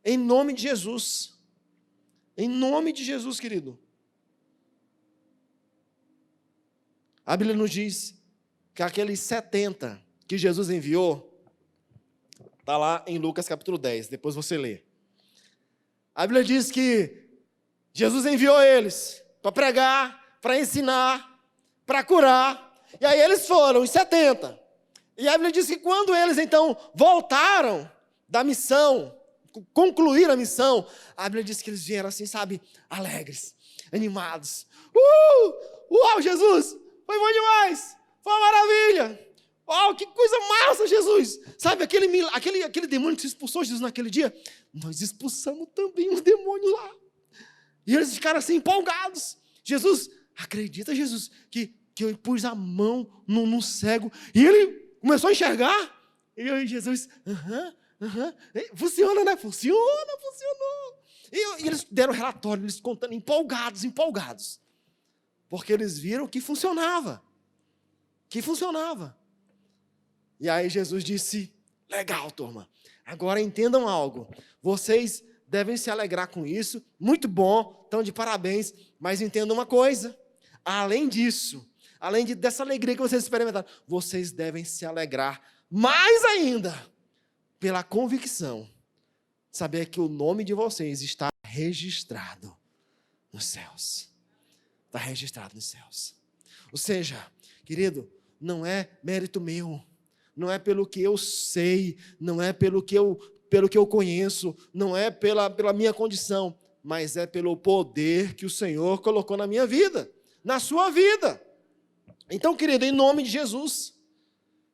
em nome de Jesus, querido, a Bíblia nos diz que aqueles 70 que Jesus enviou, está lá em Lucas capítulo 10, depois você lê. A Bíblia diz que Jesus enviou eles para pregar, para ensinar, para curar. E aí eles foram, os 70. E a Bíblia diz que quando eles então voltaram da missão, concluíram a missão, a Bíblia diz que eles vieram assim, sabe, alegres, animados. Uau, Jesus, foi bom demais, foi uma maravilha. Oh, que coisa massa, Jesus! Sabe, aquele demônio que expulsou Jesus naquele dia? Nós expulsamos também um demônio lá. E eles ficaram assim empolgados. Jesus, acredita, Jesus, que eu pus a mão no cego e ele começou a enxergar? E eu, Jesus, funciona, né? Funcionou. E eles deram relatório, eles contando, empolgados. Porque eles viram que funcionava. Que funcionava. E aí Jesus disse, legal, turma, agora entendam algo. Vocês devem se alegrar com isso, muito bom, estão de parabéns, mas entendam uma coisa, além disso, dessa alegria que vocês experimentaram, vocês devem se alegrar mais ainda pela convicção, saber que o nome de vocês está registrado nos céus. Está registrado nos céus. Ou seja, querido, não é mérito meu, não é pelo que eu sei, não é pelo que eu conheço, não é pela minha condição, mas é pelo poder que o Senhor colocou na minha vida, na sua vida. Então, querido, em nome de Jesus,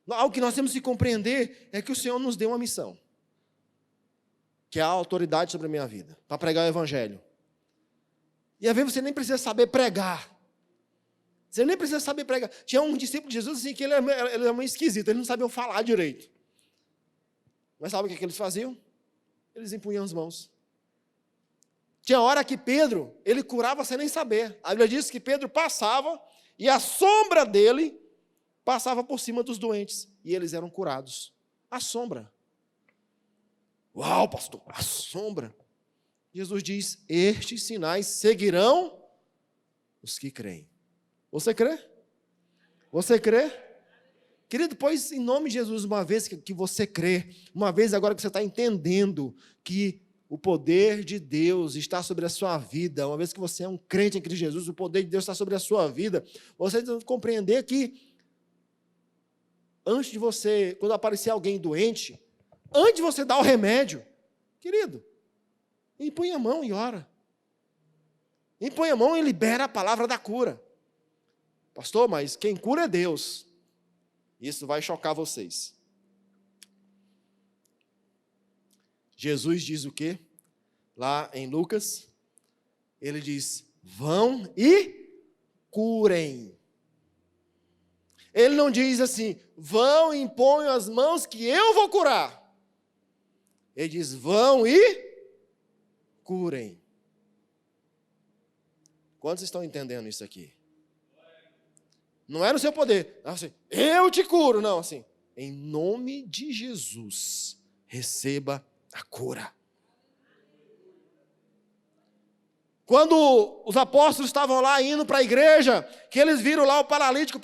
algo que nós temos que compreender é que o Senhor nos deu uma missão, que é a autoridade sobre a minha vida, para pregar o Evangelho. E às vezes você nem precisa saber pregar. Você nem precisa saber pregar. Tinha um discípulo de Jesus assim, que ele era meio esquisito, eles não sabiam falar direito. Mas sabe o que eles faziam? Eles impunham as mãos. Tinha hora que Pedro, ele curava sem nem saber. A Bíblia diz que Pedro passava e a sombra dele passava por cima dos doentes. E eles eram curados. A sombra. Uau, pastor, a sombra. Jesus diz, estes sinais seguirão os que creem. Você crê? Você crê? Querido, pois em nome de Jesus, uma vez que você crê, uma vez agora que você está entendendo que o poder de Deus está sobre a sua vida, uma vez que você é um crente em Cristo Jesus, o poder de Deus está sobre a sua vida, você tem que compreender que antes de você, quando aparecer alguém doente, antes de você dar o remédio, querido, impõe a mão e ora. Impõe a mão e libera a palavra da cura. Pastor, mas quem cura é Deus. Isso vai chocar vocês. Jesus diz o quê? Lá em Lucas, ele diz, vão e curem. Ele não diz assim, vão e imponham as mãos que eu vou curar. Ele diz, vão e curem. Quantos estão entendendo isso aqui? Não é no seu poder. Assim, eu te curo. Não, assim, em nome de Jesus, receba a cura. Quando os apóstolos estavam lá indo para a igreja, que eles viram lá o paralítico,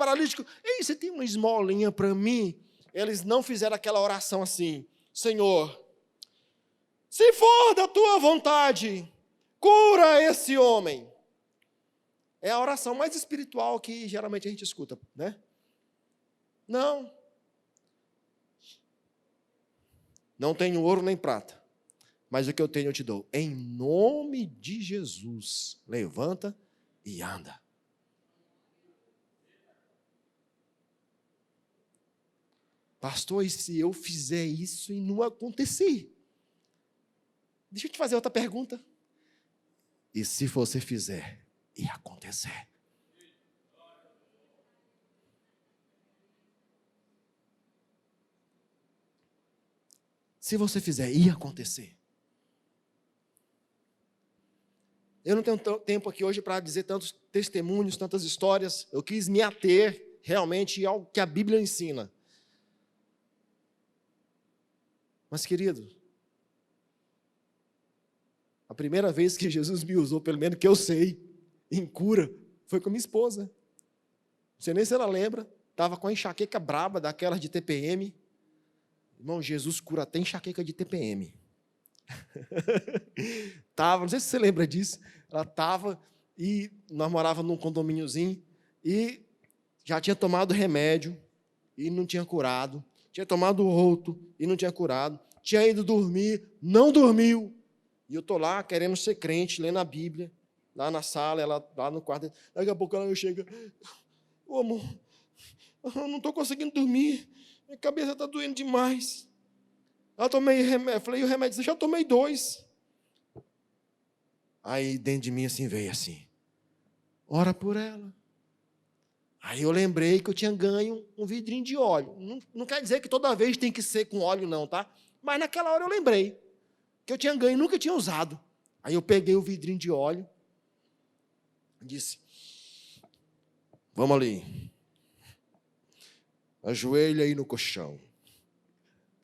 ei, você tem uma esmolinha para mim? Eles não fizeram aquela oração assim, Senhor, se for da tua vontade, cura esse homem. É a oração mais espiritual que geralmente a gente escuta, né? Não tenho ouro nem prata, mas o que eu tenho eu te dou. Em nome de Jesus, levanta e anda. Pastor, e se eu fizer isso e não acontecer? Deixa eu te fazer outra pergunta. E se você fizer e acontecer? Se você fizer e acontecer? Eu não tenho tempo aqui hoje para dizer tantos testemunhos, tantas histórias. Eu quis me ater realmente ao que a Bíblia ensina. Mas, querido, a primeira vez que Jesus me usou, pelo menos que eu sei, em cura, foi com minha esposa. Não sei nem se ela lembra. Estava com a enxaqueca braba, daquelas de TPM. Irmão, Jesus cura até enxaqueca de TPM. Não sei se você lembra disso. Ela estava e nós morávamos num condomíniozinho e já tinha tomado remédio e não tinha curado. Tinha tomado outro e não tinha curado. Tinha ido dormir, não dormiu. E eu estou lá querendo ser crente, lendo a Bíblia, lá na sala, ela lá no quarto. Daqui a pouco ela chega, ô amor, eu não estou conseguindo dormir, minha cabeça está doendo demais. Eu tomei remédio, falei, e o remédio? Eu já tomei 2. Aí dentro de mim assim veio assim, ora por ela. Aí eu lembrei que eu tinha ganho um vidrinho de óleo. Não quer dizer que toda vez tem que ser com óleo não, tá? Mas naquela hora eu lembrei que eu tinha ganho e nunca tinha usado. Aí eu peguei o vidrinho de óleo e disse, Vamos ali. Ajoelha aí no colchão.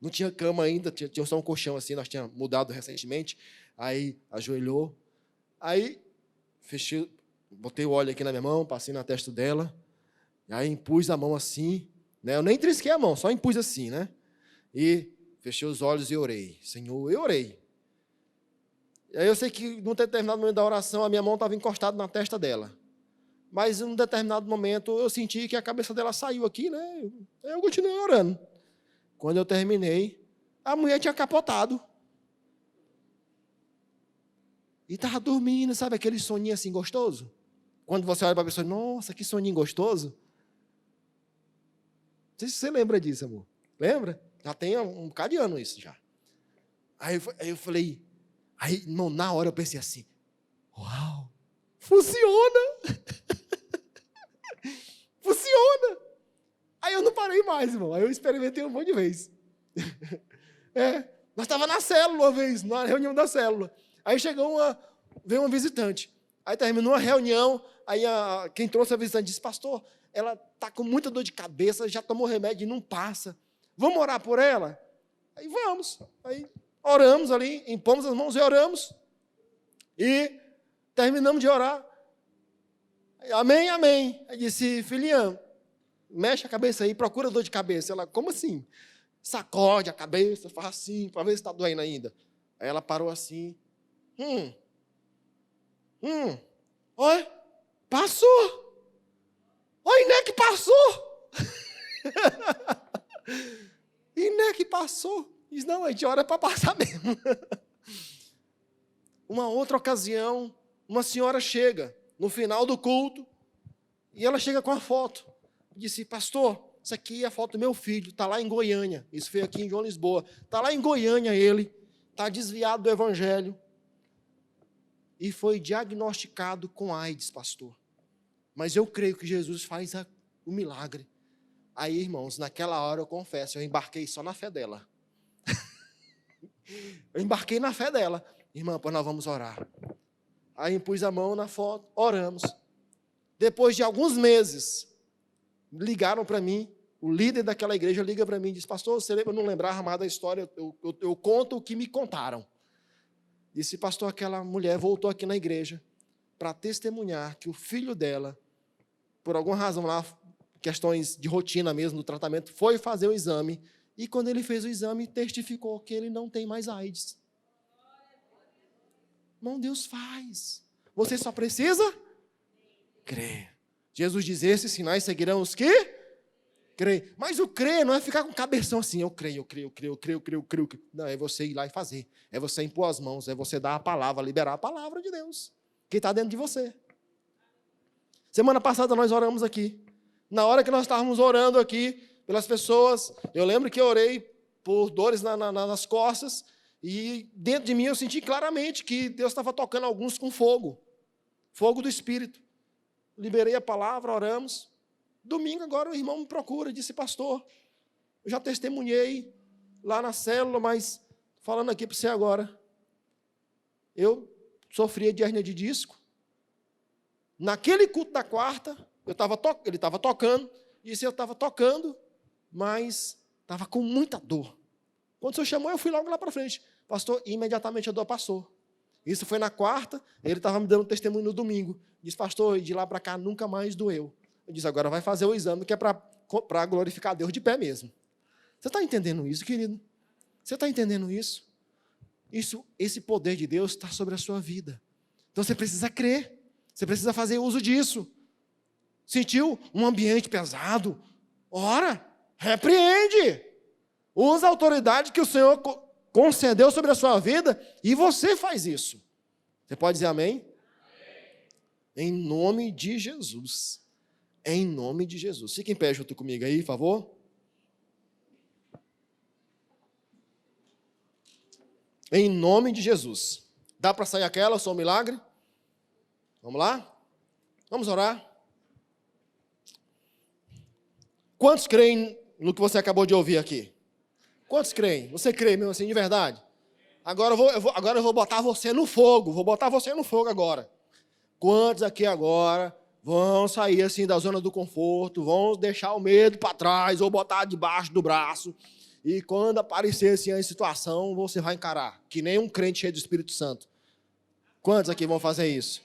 Não tinha cama ainda, tinha só um colchão assim, nós tínhamos mudado recentemente. Aí ajoelhou. Aí fechei, botei o óleo aqui na minha mão, passei na testa dela. Aí impus a mão assim, né? Eu nem trisquei a mão, só impus assim, né? E fechei os olhos e orei. Senhor, eu orei. E aí eu sei que num determinado momento da oração, a minha mão estava encostada na testa dela. Mas em um determinado momento eu senti que a cabeça dela saiu aqui, né? Eu continuei orando. Quando eu terminei, a mulher tinha capotado. E estava dormindo, sabe aquele soninho assim gostoso? Quando você olha para a pessoa, nossa, que soninho gostoso. Não sei se você lembra disso, amor. Lembra? Já tem um bocado de ano isso já. Aí eu falei, irmão, na hora eu pensei assim, uau, funciona! Funciona! Aí eu não parei mais, irmão. Aí eu experimentei um monte de vez. Nós estávamos na célula uma vez, na reunião da célula. Aí veio uma visitante. Aí terminou a reunião, aí quem trouxe a visitante disse, pastor, ela está com muita dor de cabeça, já tomou remédio e não passa. Vamos orar por ela? Aí vamos. Aí oramos ali, impomos as mãos e oramos. E terminamos de orar. Amém, amém. Aí disse, filhinha, mexe a cabeça aí, procura dor de cabeça. Ela, como assim? Sacode a cabeça, faz assim, para ver se está doendo ainda. Aí ela parou assim. Olha, passou. Olha, Inec passou. Inec passou. Diz, não, a gente ora para passar mesmo. Uma outra ocasião, uma senhora chega no final do culto e ela chega com a foto. Disse, pastor, isso aqui é a foto do meu filho, está lá em Goiânia. Isso foi aqui em João Lisboa. Está lá em Goiânia ele, está desviado do evangelho. E foi diagnosticado com AIDS, pastor. Mas eu creio que Jesus faz o milagre. Aí, irmãos, naquela hora eu confesso, eu embarquei só na fé dela. Eu embarquei na fé dela. Irmã, pois nós vamos orar. Aí impus a mão na foto, oramos. Depois de alguns meses, ligaram para mim, o líder daquela igreja liga para mim e diz, pastor, você lembra, eu não lembrava mais da história, eu conto o que me contaram. Disse, pastor, aquela mulher voltou aqui na igreja para testemunhar que o filho dela, por alguma razão lá, questões de rotina mesmo, do tratamento, foi fazer o exame, e quando ele fez o exame, testificou que ele não tem mais AIDS. Irmão, Deus faz. Você só precisa crer. Jesus diz, esses sinais seguirão os que creem. Mas o crer não é ficar com cabeção assim, eu creio. Não, é você ir lá e fazer. É você impor as mãos, é você dar a palavra, liberar a palavra de Deus, que está dentro de você. Semana passada nós oramos aqui. Na hora que nós estávamos orando aqui pelas pessoas, eu lembro que eu orei por dores nas costas, e dentro de mim eu senti claramente que Deus estava tocando alguns com fogo do Espírito. Liberei a palavra, oramos. Domingo agora o irmão me procura, disse, pastor, eu já testemunhei lá na célula, mas falando aqui para você agora, eu sofria de hérnia de disco. Naquele culto da quarta, ele estava tocando, disse, eu estava tocando, mas estava com muita dor. Quando o senhor chamou, eu fui logo lá para frente. Pastor, imediatamente a dor passou. Isso foi na quarta, ele estava me dando testemunho no domingo. Disse, pastor, de lá para cá nunca mais doeu. Eu disse, agora vai fazer o exame, que é para glorificar Deus de pé mesmo. Você está entendendo isso, querido? Você está entendendo isso? Esse poder de Deus está sobre a sua vida. Então você precisa crer. Você precisa fazer uso disso. Sentiu um ambiente pesado? Ora, repreende. Usa a autoridade que o Senhor concedeu sobre a sua vida e você faz isso. Você pode dizer amém? Em nome de Jesus. Em nome de Jesus. Fique em pé junto comigo aí, por favor. Em nome de Jesus. Dá para sair aquela, só um milagre? Vamos lá? Vamos orar? Quantos creem no que você acabou de ouvir aqui? Quantos creem? Você crê mesmo assim, de verdade? Agora eu vou botar você no fogo. Vou botar você no fogo agora. Quantos aqui agora vão sair assim da zona do conforto, vão deixar o medo para trás ou botar debaixo do braço. E quando aparecer assim a situação, você vai encarar, que nem um crente cheio do Espírito Santo. Quantos aqui vão fazer isso?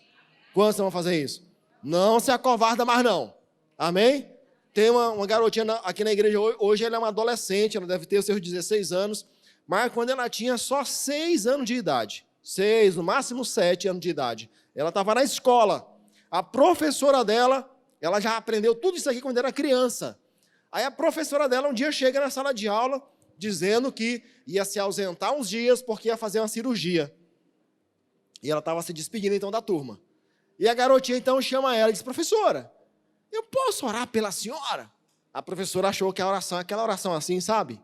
Quantos vão fazer isso? Não se acovarda mais não. Amém? Tem uma garotinha aqui na igreja hoje, ela é uma adolescente, ela deve ter os seus 16 anos, mas quando ela tinha só 6 anos de idade, 6, no máximo 7 anos de idade, ela estava na escola. A professora dela, ela já aprendeu tudo isso aqui quando era criança. Aí a professora dela um dia chega na sala de aula, dizendo que ia se ausentar uns dias porque ia fazer uma cirurgia. E ela estava se despedindo então da turma. E a garotinha então chama ela e diz, professora, eu posso orar pela senhora? A professora achou que a oração é aquela oração assim, sabe?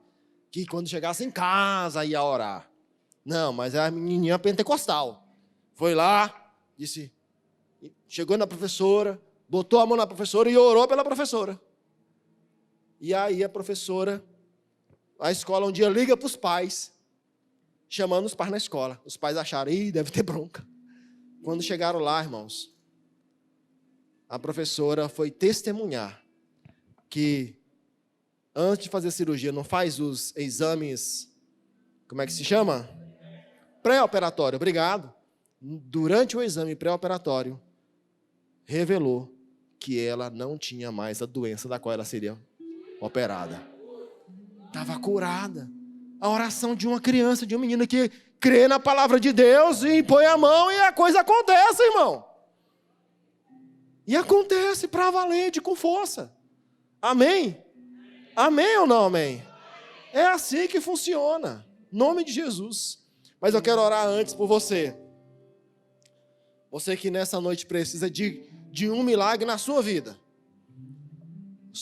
Que quando chegasse em casa ia orar. Não, mas é a menininha pentecostal. Foi lá, disse, chegou na professora, botou a mão na professora e orou pela professora. E aí a professora, a escola um dia liga para os pais, chamando os pais na escola. Os pais acharam, deve ter bronca. Quando chegaram lá, irmãos, a professora foi testemunhar que antes de fazer a cirurgia, não faz os exames, como é que se chama? Pré-operatório, obrigado. Durante o exame pré-operatório, revelou que ela não tinha mais a doença da qual ela seria operada. Estava curada. A oração de uma criança, de um menino que crê na palavra de Deus e põe a mão e a coisa acontece, irmão. E acontece para valer, com força. Amém? Amém ou não amém? É assim que funciona. Em nome de Jesus. Mas eu quero orar antes por você. Você que nessa noite precisa de um milagre na sua vida.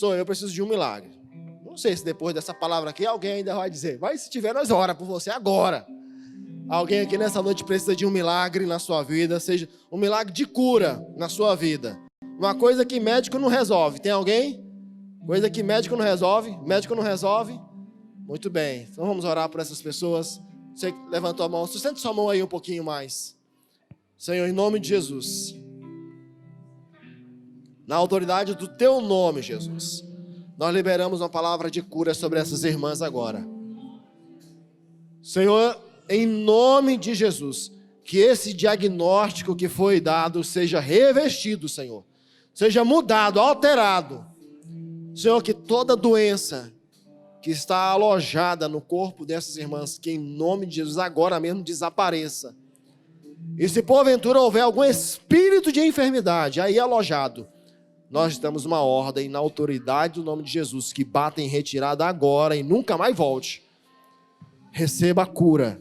Eu preciso de um milagre. Não sei se depois dessa palavra aqui alguém ainda vai dizer, mas se tiver, nós ora por você agora. Alguém aqui nessa noite precisa de um milagre na sua vida, seja um milagre de cura na sua vida. Uma coisa que médico não resolve. Tem alguém? Coisa que médico não resolve? Médico não resolve? Muito bem. Então vamos orar por essas pessoas. Você que levantou a mão, sustente sua mão aí um pouquinho mais. Senhor, em nome de Jesus. Na autoridade do teu nome, Jesus. Nós liberamos uma palavra de cura sobre essas irmãs agora. Senhor, em nome de Jesus, que esse diagnóstico que foi dado seja revestido, Senhor. Seja mudado, alterado. Senhor, que toda doença que está alojada no corpo dessas irmãs, que em nome de Jesus agora mesmo desapareça. E se porventura houver algum espírito de enfermidade aí alojado, nós damos uma ordem na autoridade do nome de Jesus, que bata em retirada agora e nunca mais volte. Receba a cura,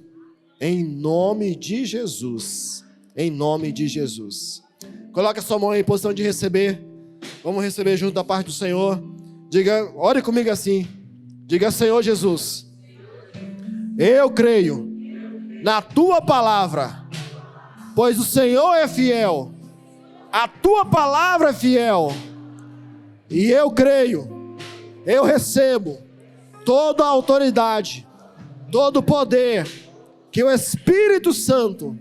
em nome de Jesus. Em nome de Jesus. Coloque a sua mão em posição de receber. Vamos receber junto da parte do Senhor. Diga, ore comigo assim. Diga, Senhor Jesus, eu creio na tua palavra, pois o Senhor é fiel. A tua palavra é fiel. E eu creio, eu recebo toda a autoridade, todo o poder que o Espírito Santo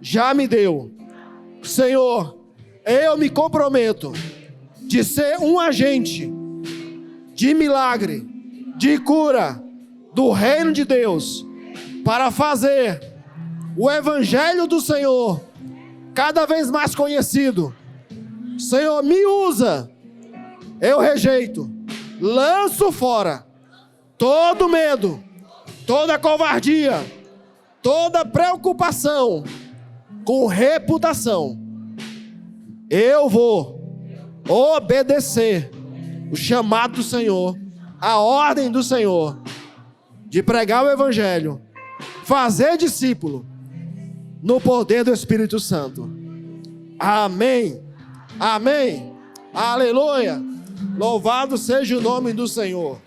já me deu. Senhor, eu me comprometo de ser um agente de milagre, de cura do reino de Deus, para fazer o evangelho do Senhor cada vez mais conhecido. Senhor, me usa. Eu rejeito, lanço fora todo medo, toda covardia, toda preocupação com reputação. Eu vou obedecer o chamado do Senhor, a ordem do Senhor de pregar o evangelho, fazer discípulo no poder do Espírito Santo. Amém. Amém. Aleluia. Louvado seja o nome do Senhor.